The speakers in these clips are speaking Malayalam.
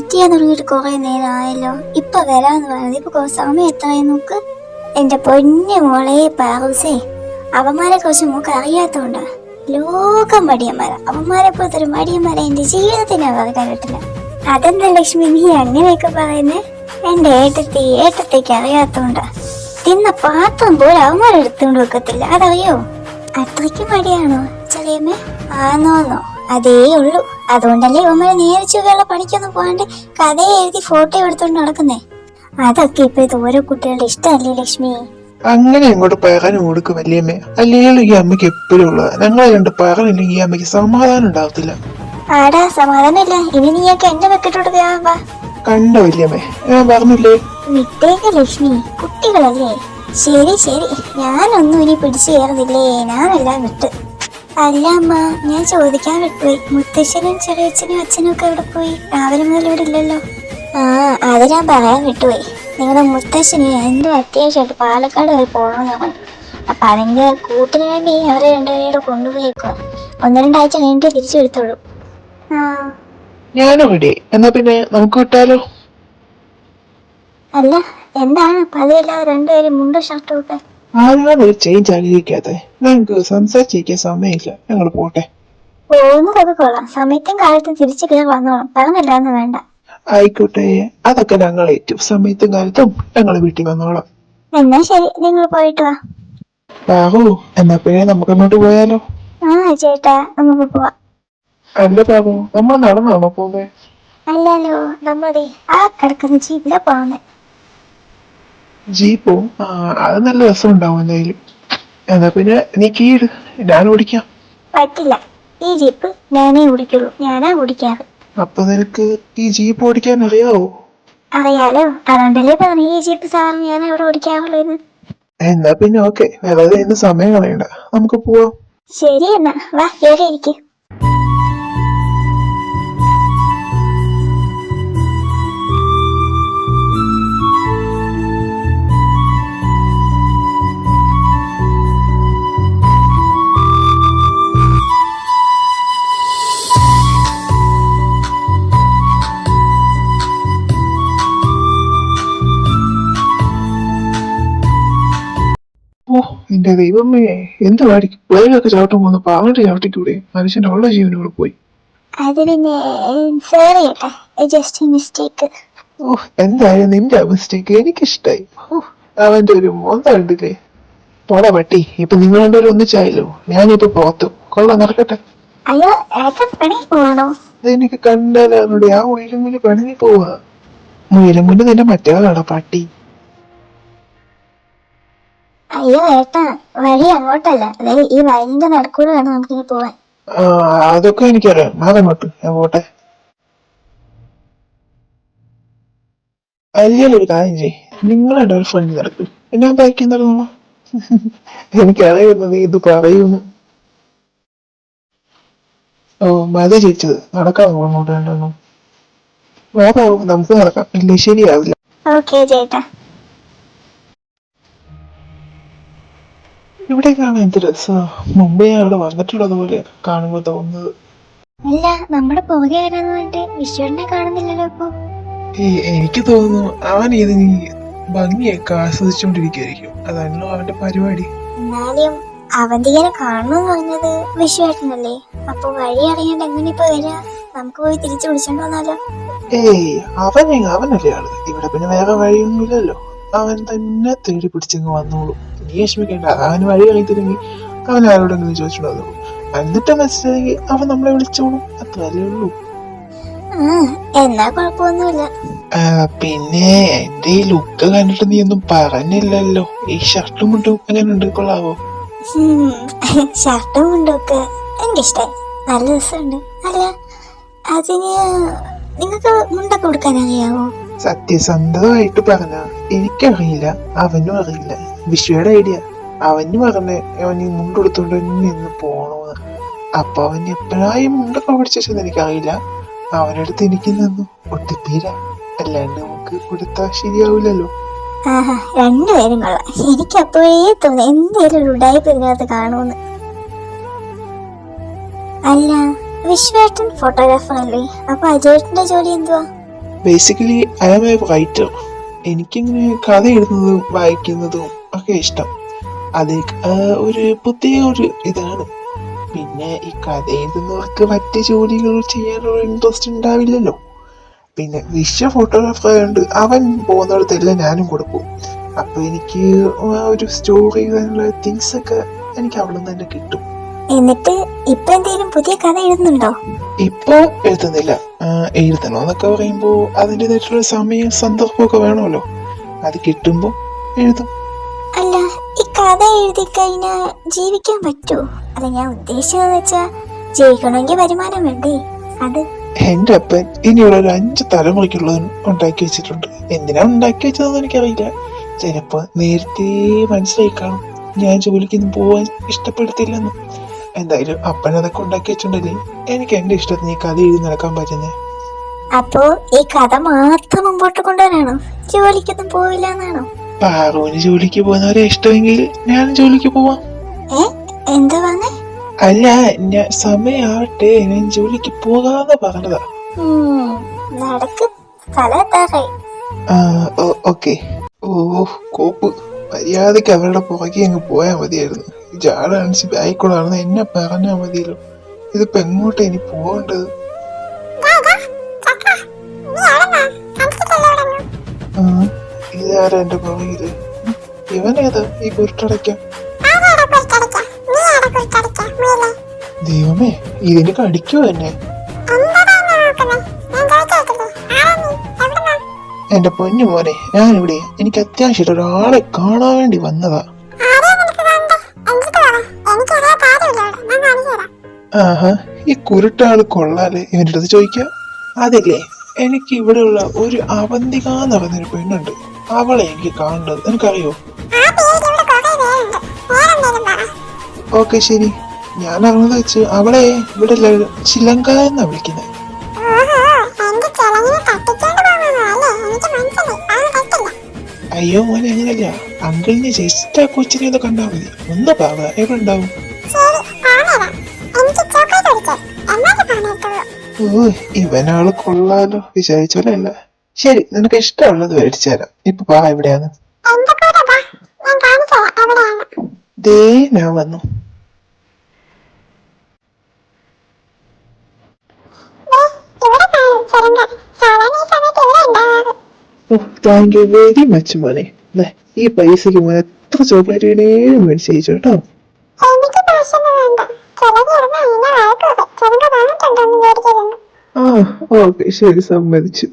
വെയിറ്റ് ചെയ്യാൻ തുടങ്ങിയിട്ട് കുറെ നേരം ആയല്ലോ. ഇപ്പൊ വരാന്ന് പറഞ്ഞത്. ഇപ്പൊ സമയം എത്രയായി നോക്ക്. എന്റെ പൊന്നു മോളെ പാറൂസേ, അവന്മാരെ കുറിച്ച് നമുക്ക് അറിയാത്തോണ്ടാ. ലോകം മടിയന്മാരാ. അവന്മാരെ പോലത്തെ ഒരു മടിയന്മാരെ എന്റെ ജീവിതത്തിന് അവർ കണ്ടിട്ടില്ല. അതെന്താ ലക്ഷ്മി നീ അങ്ങനെയൊക്കെ പറയുന്നേ? എന്റെ ഏട്ടത്തേക്ക് അറിയാത്തോണ്ടാ. തിന്ന പാത്രം പോലും അവന്മാരെടുത്തോണ്ട് വെക്കത്തില്ല, അതറിയോ? അത്രയ്ക്ക് മടിയാണോ ചെറിയമ്മേ? ആന്നോന്നോ? അതേ ഉള്ളൂ. അതുകൊണ്ടല്ലേ ഇവന്മാരെ നേരിച്ചുള്ള പണിക്കൊന്നും പോകാണ്ട് കഥയെ എഴുതി ഫോട്ടോ എടുത്തോണ്ട് നടക്കുന്നേ. അതൊക്കെ ഇപ്പോഴത്തെ ഓരോ കുട്ടികളുടെ ഇഷ്ടമല്ലേ ലക്ഷ്മി? അങ്ങനെ അങ്ങോട്ട് പറഞ്ഞു കൊടുക്കും വല്യമ്മേ. അല്ലെങ്കിൽ ഈ അമ്മയ്ക്ക് എപ്പോഴും ഉള്ളത്. ഞങ്ങളെ കണ്ട് പറഞ്ഞില്ലെങ്കിൽ ഈ അമ്മയ്ക്ക് സമാധാനം ഉണ്ടാകത്തില്ല. ആടാ സമാധാനമില്ല. ഇനി നീയൊക്കെ എന്റെ വെക്കിട്ടോട്ട് വാ. കണ്ടോ വല്യമ്മേ, ഞാൻ പറഞ്ഞില്ലേ? വിട്ടേക്ക് ലക്ഷ്മി, കുട്ടികളല്ലേ. ശരി ശരി, ഞാനൊന്നും ഇനി പിടിച്ചു കയറുന്നില്ലേ. ഞാനെല്ലാം വിട്ട്. അല്ല അമ്മ, ഞാൻ ചോദിക്കാൻ വിട്ടുപോയി. മുത്തശ്ശനും ചെറിയച്ഛനും അച്ഛനും ഒക്കെ എവിടെ പോയി? രാവിലെ മുതൽ ഇവിടെ ഇല്ലല്ലോ. അത് ഞാൻ പറയാൻ വിട്ടുപോയി. നിങ്ങളുടെ മുത്തശ്ശന് എന്തോ അത്യാവശ്യമായിട്ട് പാലക്കാട് വരെ പോകണമെന്ന് പറഞ്ഞു. അപ്പൊ അതിന്റെ കൂട്ടിന് വേണ്ടി അവരെ രണ്ടുപേരും കൊണ്ടുപോയേക്കുക. 1-2 ആഴ്ച കഴിഞ്ഞിട്ട് തിരിച്ചു വരുത്തുള്ളൂ. ഞാനും ഇവിടെ. എന്നാ പിന്നെ നമുക്ക് വിട്ടാലോ? അല്ല, എന്താണ് പതിവില്ലാതെ രണ്ടുപേരും മുണ്ട് ഷർട്ടും ഒക്കെ? ആരാണ് ഒരു ചേഞ്ച് ആഗ്രഹിക്കാതെ? ഞങ്ങൾക്ക് സംസാരിച്ചിരിക്കാൻ സമയമില്ല, ഞങ്ങൾ പോട്ടെ. പോകുന്നതൊക്കെ കൊള്ളാം. സമയത്തും കാലത്തും തിരിച്ചു കയറി വന്നോളാം. പറഞ്ഞില്ലാന്ന് വേണ്ട. ആയിക്കോട്ടെ, അതൊക്കെ ഞങ്ങൾ ഏറ്റു. സമയത്തും കാലത്തും ഞങ്ങൾ വീട്ടിൽ വന്നോളാം. എന്നാ ശരി, നിങ്ങൾ പോയിട്ട് വാ. ബാബു, എന്നാ പിന്നെ നമുക്ക് അങ്ങോട്ട് പോയാലോ? ചേട്ടാ, നമുക്ക് പോവാം. അല്ല ബാബു, നമ്മൾ നടന്നാണോ പോകുന്നേ? അല്ലല്ലോ, നമ്മുടെ ആ കിടക്കുന്ന ജീപ്പിലാ പോകുന്നേ. ജീപ്പോ? അത് നല്ല രസം ഉണ്ടാവും എന്തായാലും. എന്നാ പിന്നെ നീ കീട്, ഞാൻ ഓടിക്കാം. പറ്റില്ല, ഈ ജീപ്പ് ഞാനേ ഓടിക്കുള്ളൂ. ഞാനാ ഓടിക്കാറ്. അപ്പൊ നിനക്ക് ഈ ജീപ്പ് ഓടിക്കാൻ അറിയാവോ? അറിയാലോ, അതുകൊണ്ടല്ലേ പറഞ്ഞു ഈ ജീപ്പ് സാറിന് ഞാൻ അവിടെ ഓടിക്കാറുള്ളത്. എന്നാ പിന്നെ ഓക്കെ, വെറുതെ ഇന്ന് സമയം കളയണ്ട, നമുക്ക് പോവാം. ശരി എന്നാ, വാ കേറി ഇരിക്കും. ഓ എന്റെ ദൈവമേ, എന്ത് പാടിക്കും. വേഗമൊക്കെ ചവിട്ടം പോകുന്ന പാവണ്ട് ചവിട്ടിക്കൂടെ? മനുഷ്യന്റെ ഉള്ള ജീവനോട് പോയി. അത് പിന്നെ സോറി ഏട്ടാ, ജസ്റ്റ് മിസ്റ്റേക്ക്. ഓ എന്തായാലും നിന്റെ മിസ്റ്റേക്ക് എനിക്കിഷ്ടായി. അവന്റെ ഒരു മോന്ത കണ്ടില്ലേ? പോടാ പട്ടി, ഇപ്പൊ നിങ്ങൾ രണ്ടുപേരും ഒന്നിച്ചായല്ലോ. ഞാനിപ്പോ പുറത്തു. കൊള്ളാം, നടക്കട്ടെ. അയ്യോ, ഏട്ടൻ പണി പോവാണോ? അതെനിക്ക് കണ്ടാലോടെ ആ ഉയരമുല് പണിഞ്ഞു പോവാ. ഉയരമുല് നിന്റെ മറ്റേതാടാ പട്ടി. അയ്യോ ഏട്ടാ, വഴി അങ്ങോട്ടല്ല, അതായത് ഈ വയലിന്റെ നടക്കൂടെ വേണം നമുക്കിനി പോവാൻ. അതൊക്കെ എനിക്കറിയാം. അതങ്ങോട്ട് ഞാൻ പോട്ടെ. അല്ലൊരു കാര്യം ചെയ്യ്, നിങ്ങളുടെ ഒരു ഫ്രണ്ട് നടക്കും, ഞാൻ ബൈക്കിൽ നടന്നു. എനിക്കറിയുന്നു നീ ഇത് പറയുന്നു. ഓ മതി ചേച്ചത്, നടക്കാൻ അങ്ങോട്ട് വേണ്ടെന്നു. വേറാവും, നമുക്ക് നടക്കാം. ഇല്ലേ ശരിയാവില്ല. ഓക്കെ ചേട്ടാ. ഇവിടെ കാണാൻ എന്ത് രസാ. മുമ്പേ ഞാൻ അവിടെ വന്നിട്ടുള്ളത് പോലെ കാണുമ്പോ തോന്നുന്നത്. അല്ല, നമ്മുടെ പുറകെ വരാന്ന് പറഞ്ഞിട്ട് വിശ്വനെ കാണുന്നില്ലല്ലോ ഇപ്പൊ. എനിക്ക് തോന്നുന്നു അവൻ ഇത് നീ ഭംഗിയൊക്കെ ആസ്വദിച്ചോണ്ടിരിക്കുകയായിരിക്കും. അതാണല്ലോ അവന്റെ പരിപാടി. എന്നാലും അവന്തികനെ കാണണമെന്ന് പറഞ്ഞത് വിശ്വേട്ടനല്ലേ? അപ്പൊ വഴി അറിയാണ്ട് എങ്ങനെ ഇപ്പൊ വരാ? നമുക്ക് പോയി തിരിച്ചു വിളിച്ചോണ്ട് വന്നാലോ? അവനല്ലേ ആള്. ഇവിടെ പിന്നെ വേറെ വഴിയൊന്നുമില്ലല്ലോ. അവൻ തന്നെ തേടി പിടിച്ചങ്ങ് വന്നോളൂ. നീ വിഷമിക്കേണ്ട. അവന് വഴി അറിയത്തില്ലെങ്കിൽ അവൻ ആരോടെങ്കിലും ചോദിച്ചോണ്ട് വന്നോളൂ. എന്നിട്ട് മനസ്സിലായി അവൻ നമ്മളെ വിളിച്ചോളും. അത്രയല്ലേ ഉള്ളൂ. എന്നാ കുഴപ്പമൊന്നുമില്ല. പിന്നെ എന്റെ ഈ ലുക്ക് കണ്ടിട്ട് നീ ഒന്നും പറഞ്ഞില്ലല്ലോ. ഈ ഷർട്ടും മുണ്ടും എങ്ങനെയുണ്ട്, കൊള്ളാവോ? ഷർട്ടും മുണ്ടൊക്കെ എനിക്കിഷ്ടായി, നല്ല രസമുണ്ട്. അല്ല, അതിന് നിങ്ങൾക്ക് മുണ്ടൊക്കെ കൊടുക്കാൻ അറിയാവോ? സത്യസന്ധമായിട്ട് പറഞ്ഞ എനിക്കറിയില്ല, അവനും അറിയില്ല. വിശ്വയുടെ ഐഡിയ. അവന് പറഞ്ഞ അവൻ ഈ മുണ്ടെടുത്തോണ്ട് ഇന്ന് പോണോന്ന്. അപ്പൊ അവൻ എപ്പോഴായി മുണ്ടൊക്കെ പിടിച്ചെന്ന് എനിക്കറിയില്ല. അവനടുത്ത് എനിക്ക് നിന്നു ഒട്ടിപ്പീര. അല്ലാണ്ട് നമുക്ക് കൊടുത്താ ശരിയാവില്ലല്ലോ. രണ്ടുപേരും കൊള്ളാം. എനിക്ക് അപ്പോഴേ തോന്നി എന്തേലും ഒരു ഉടായ്പ ഇതിനകത്ത് കാണുമെന്ന്. അല്ല, വിശ്വേട്ടൻ ഫോട്ടോഗ്രാഫർ അല്ലേ? അപ്പൊ അജയേട്ടന്റെ ജോലി എന്തുവാ? Basically I am a writer. എനിക്കിങ്ങനെ കഥ എഴുതുന്നതും വായിക്കുന്നതും ഒക്കെ ഇഷ്ടം. അത് ഒരു പ്രത്യേക ഒരു ഇതാണ്. പിന്നെ ഈ കഥ എഴുതുന്നവർക്ക് മറ്റ് ജോലികൾ ചെയ്യാനുള്ള ഇൻട്രസ്റ്റ് ഉണ്ടാവില്ലല്ലോ. പിന്നെ ഫോട്ടോഗ്രാഫർ ആയതുകൊണ്ട് അവൻ പോകുന്നിടത്തെല്ലാം ഞാനും കൊടുക്കും. അപ്പൊ എനിക്ക് ഒരു സ്റ്റോറി എഴുതാനുള്ള തിങ്സ് ഒക്കെ എനിക്ക് അവിടെ നിന്ന് തന്നെ കിട്ടും. എന്നിട്ട് ഇപ്പൊ എന്തെങ്കിലും പുതിയ കഥ എഴുതുന്നുണ്ടോ? ഇപ്പൊ എഴുതുന്നില്ല. എഴുതണോന്നൊക്കെ പറയുമ്പോ അതിൻ്റെതായിട്ടുള്ള സമയം സന്ദർഭമൊക്കെ വേണമല്ലോ. അത് കിട്ടുമ്പോ എഴുതും. അല്ല, ഈ കഥ എഴുതി കഴിഞ്ഞാ ജീവിക്കാൻ പറ്റുമോ? അല്ല, ഞാൻ ഉദ്ദേശിച്ചതെന്ന് വെച്ചാ ജീവിക്കണമെങ്കിൽ വരുമാനം വേണ്ടേ? അത് എന്റെ അപ്പൻ ഇനിയുള്ള ഒരു 5 തലമുറയ്ക്കുള്ളതും ഉണ്ടാക്കി വെച്ചിട്ടുണ്ട്. എന്തിനാ ഉണ്ടാക്കി വെച്ചതെന്ന് എനിക്കറിയില്ല. ചിലപ്പോ നേരത്തെ മനസ്സിലായി കാണും ഞാൻ ജോലിക്കൊന്നും പോവാൻ ഇഷ്ടപ്പെടുത്തില്ലെന്ന്. എന്തായാലും അപ്പൻ അതൊക്കെ ഉണ്ടാക്കി വെച്ചിട്ടുണ്ടല്ലേ എനിക്ക് എന്റെ ഇഷ്ടത്തിന് ഈ കഥ എഴുതി നടക്കാൻ പറ്റുന്നേ. അപ്പോ ഈ കഥ മാത്രം മുമ്പോട്ട് കൊണ്ടുവരാണോ? ജോലിക്കൊന്നും പോവില്ല എന്നാണോ? പാറുവിന് ജോലിക്ക് പോകുന്നവരെ ഇഷ്ടമെങ്കിൽ ഞാൻ ജോലിക്ക് പോവാം. എന്താ പറഞ്ഞേ? അല്ല, ഞാൻ സമയാവട്ടെ ഞാൻ ജോലിക്ക് പോകാതെ പറഞ്ഞതാ. നടക്ക്, സ്ഥലത്തായി. ഓക്കെ. ഓ കോപ്പ്, മര്യാദക്ക് അവരുടെ പുറകെ അങ്ങ് പോയാൽ മതിയായിരുന്നു. ജാടാണിച്ച് ബായിക്കൂടാണെന്ന് എന്നെ പറഞ്ഞാൽ മതിയല്ലോ. ഇതിപ്പോ എങ്ങോട്ടാ ഇനി പോകേണ്ടത്? ഇതാരാ എന്റെ പുറകില്? ഇവനേതാ ഈ കുരുട്ടടയ്ക്ക? ദൈവമേ, ഇതിന് കടിക്കുവോ എന്നെ? എന്റെ പൊന്നു മോനെ, ഞാനിവിടെ എനിക്ക് അത്യാവശ്യം ഒരാളെ കാണാൻ വേണ്ടി വന്നതാ. ആഹാ, ഈ കുരുട്ടാള് കൊള്ളാല്. ഇവന്റെ അടുത്ത് ചോദിക്കാം. അതല്ലേ, എനിക്ക് ഇവിടെയുള്ള ഒരു അവന്തിക എന്ന് പറഞ്ഞൊരു പെണ്ണുണ്ട്. അവളെ എനിക്ക് കാണേണ്ടത്. എനിക്കറിയോ? ഓക്കെ ശരി, ഞാൻ അറിഞ്ഞത് വെച്ച് അവളെ ഇവിടെ ചിലങ്ക എന്നാ വിളിക്കുന്നത്. അയ്യോ മോനെ, അങ്ങനല്ല. അങ്കിളിനെ ജസ്റ്റ് ആ കൊച്ചിനെ ഒന്ന് കണ്ടാ മതി. ഒന്ന് പാവ എവിടെ ഉണ്ടാവും? ഓ, ഇവനാള് കൊള്ളാലോ. വിചാരിച്ചോലല്ല. ശരി, നിനക്ക് ഇഷ്ടമുള്ളത് മേടിച്ചു തരാം. ഇപ്പൊ പാ എവിടെയാണ്? ദേ ഞാൻ വന്നു. താങ്ക് യു വെരി മച്ച് മോനെ. ഈ പൈസക്ക് മോനെ എത്ര ചോക്ലേറ്റ് വേണേലും മേടിച്ചു കേട്ടോ. ആ ഓക്കെ ശരി, സമ്മതിച്ചു.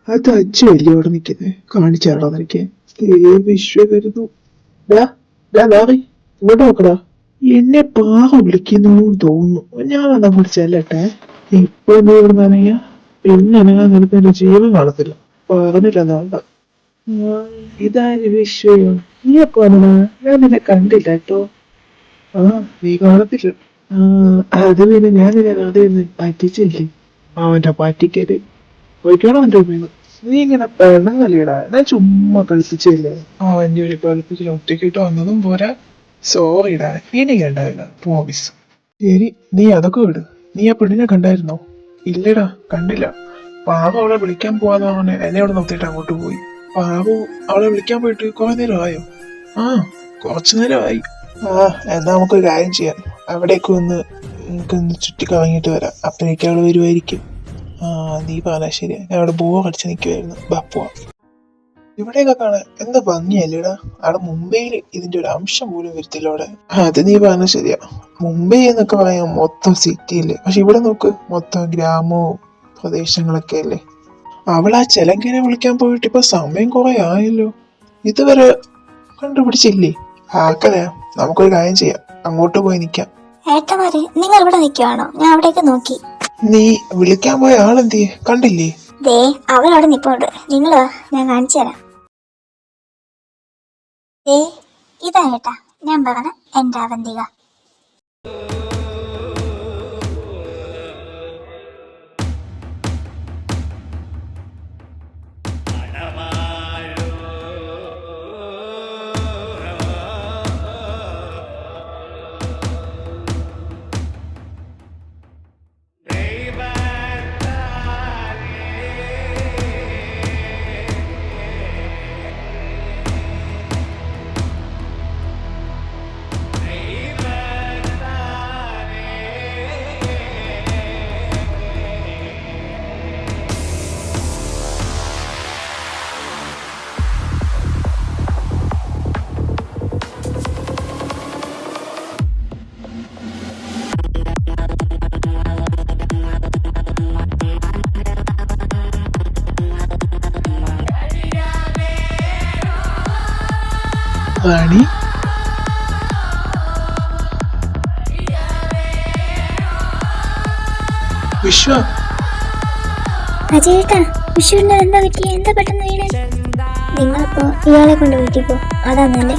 അത് അച്ഛ വലിയ അവിടെ നിൽക്കുന്നത് കാണിച്ചാണോ നിനക്ക്? വിശ്വകരുതു. ഇങ്ങോട്ട് നോക്കടാ. എന്നെ പാറ വിളിക്കുന്നു തോന്നുന്നു. ഞാൻ അതാ വിളിച്ചല്ലേ. ഇപ്പൊ എന്താ ഇവിടെ നനയാ? പിന്നെ അനങ്ങാൻ നിനക്ക് എന്റെ ജീവൻ കാണത്തില്ല. പറഞ്ഞില്ല നാണ്ട. ഇതാര് വിശ്വയോ? നീ എപ്പോ വന്നടാ? ഞാൻ നിന്നെ കണ്ടില്ല കേട്ടോ. ആ, നീ കാണത്തില്ല. അത് പിന്നെ ഞാൻ വെറുതെ പറ്റിച്ചില്ലേ. അവന്റെ പറ്റിക്കല് പോയിക്കാണോ അവന്റെ ഉമ്മ. നീ ഇങ്ങനെ പെണ്ണങ്ങലിടാ. ഞാൻ ചുമ്മാ കളിപ്പിച്ചില്ലേ. അവന്റെ ഒരു കളിപ്പിച്ചില്ല. ഒറ്റക്കിട്ട് വന്നതും പോരാ. സോറി ഇടാ, ഇനി കണ്ടാവില്ല. പ്രോമിസ്. ശരി, നീ അതൊക്കെ വിട്. നീ ആ പെണ്ണിനെ കണ്ടായിരുന്നോ? ഇല്ലടാ, കണ്ടില്ല. പാവു അവളെ വിളിക്കാൻ പോവാന്ന് പറഞ്ഞ് എന്നെ അവിടെ നിർത്തിയിട്ട് അങ്ങോട്ട് പോയി. പാവു അവളെ വിളിക്കാൻ പോയിട്ട് കുറെ നേരമായോ? ആ, കുറച്ചു നേരമായി. എന്നാ നമുക്കൊരു കാര്യം ചെയ്യാം. അവിടേക്ക് നമുക്കൊന്ന് ചുറ്റിക്കറങ്ങിയിട്ട് വരാം. അപ്പോഴേക്കും അവള് വരുമായിരിക്കും. നീ പറഞ്ഞാ ശരിയാ. ഞാൻ അവിടെ ബോറടിച്ച് നിൽക്കുമായിരുന്നു. പോവാം. ഇവിടെയൊക്കെ കാണാൻ എന്താ ഭംഗിയല്ലേടാ. അവിടെ മുംബൈയിൽ ഇതിന്റെ ഒരു അംശം പോലും വരത്തില്ല അവിടെ. അത് നീ പറഞ്ഞ ശരിയാ. മുംബൈ എന്നൊക്കെ പറയാം മൊത്തം സിറ്റിയില്ലേ. പക്ഷെ ഇവിടെ നോക്ക്, മൊത്തം ഗ്രാമവും പ്രദേശങ്ങളൊക്കെ അല്ലേ. അവളാ ചെലങ്കനെ വിളിക്കാൻ പോയിട്ട് ഇപ്പൊ സമയം കുറെ ആയല്ലോ. ഇതുവരെ കണ്ടുപിടിച്ചില്ലേ? ആക്കറിയാം. നമുക്കൊരു കാര്യം ചെയ്യാം, അങ്ങോട്ട് പോയി നിക്കാം. ഏട്ടന്മാരെ, നിങ്ങൾ ഇവിടെ നിൽക്കുവാണോ? ഞാൻ അവിടേക്ക് നോക്കി. നീ വിളിക്കാൻ പോയ ആളെന്തിയെ? കണ്ടില്ലേ? ദേ, അവളവിടെ നിപ്പോണ്ട്. നിങ്ങള് ഞാൻ കാണിച്ചു തരാം. ദേ, ഇതാ ഏട്ടാ ഞാൻ പറഞ്ഞ എന്റെ അവന്തിക. റാണി. വിശ്വ, അജയേട്ടാ, വിഷുവിന് എന്താ പറ്റിയ? എന്താ പെട്ടെന്ന് വീണേ? നിങ്ങളിപ്പോ ഇയാളെ കൊണ്ട് വീട്ടിൽ പോ, അതാ നല്ലേ.